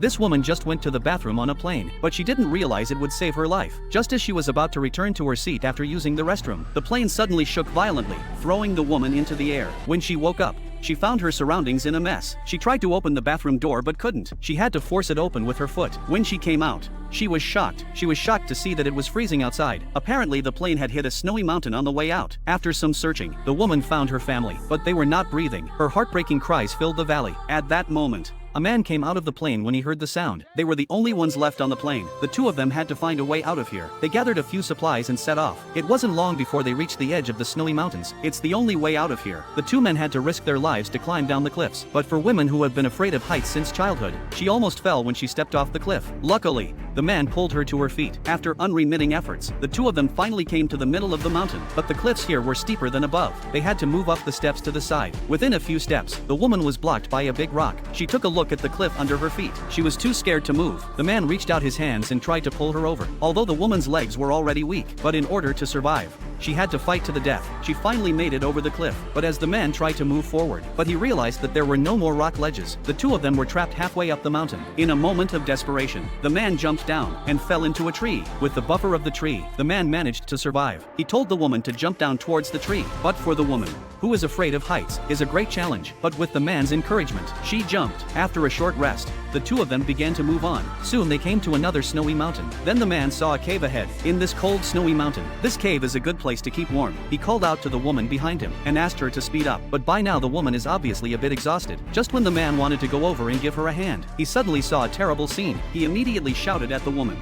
This woman just went to the bathroom on a plane, but she didn't realize it would save her life. Just as she was about to return to her seat after using the restroom, the plane suddenly shook violently, throwing the woman into the air. When she woke up, she found her surroundings in a mess. She tried to open the bathroom door but couldn't. She had to force it open with her foot. When she came out, she was shocked. She was shocked to see that it was freezing outside. Apparently the plane had hit a snowy mountain on the way out. After some searching, the woman found her family, but they were not breathing. Her heartbreaking cries filled the valley. At that moment, a man came out of the plane when he heard the sound. They were the only ones left on the plane. The two of them had to find a way out of here. They gathered a few supplies and set off. It wasn't long before they reached the edge of the snowy mountains. It's the only way out of here. The two men had to risk their lives to climb down the cliffs. But for women who have been afraid of heights since childhood, she almost fell when she stepped off the cliff. Luckily, the man pulled her to her feet. After unremitting efforts, the two of them finally came to the middle of the mountain. But the cliffs here were steeper than above. They had to move up the steps to the side. Within a few steps, the woman was blocked by a big rock. She took a look at the cliff under her feet. She was too scared to move. The man reached out his hands and tried to pull her over, although the woman's legs were already weak. But in order to survive, she had to fight to the death. She finally made it over the cliff, but as the man tried to move forward, but he realized that there were no more rock ledges. The two of them were trapped halfway up the mountain. In a moment of desperation, the man jumped down and fell into a tree. With the buffer of the tree, the man managed to survive. He told the woman to jump down towards the tree, but for the woman, who is afraid of heights, is a great challenge. But with the man's encouragement, she jumped. After a short rest, the two of them began to move on. Soon they came to another snowy mountain. Then the man saw a cave ahead. In this cold snowy mountain, this cave is a good place to keep warm. He called out to the woman behind him and asked her to speed up, but by now the woman is obviously a bit exhausted. Just when the man wanted to go over and give her a hand, he suddenly saw a terrible scene. He immediately shouted at the woman.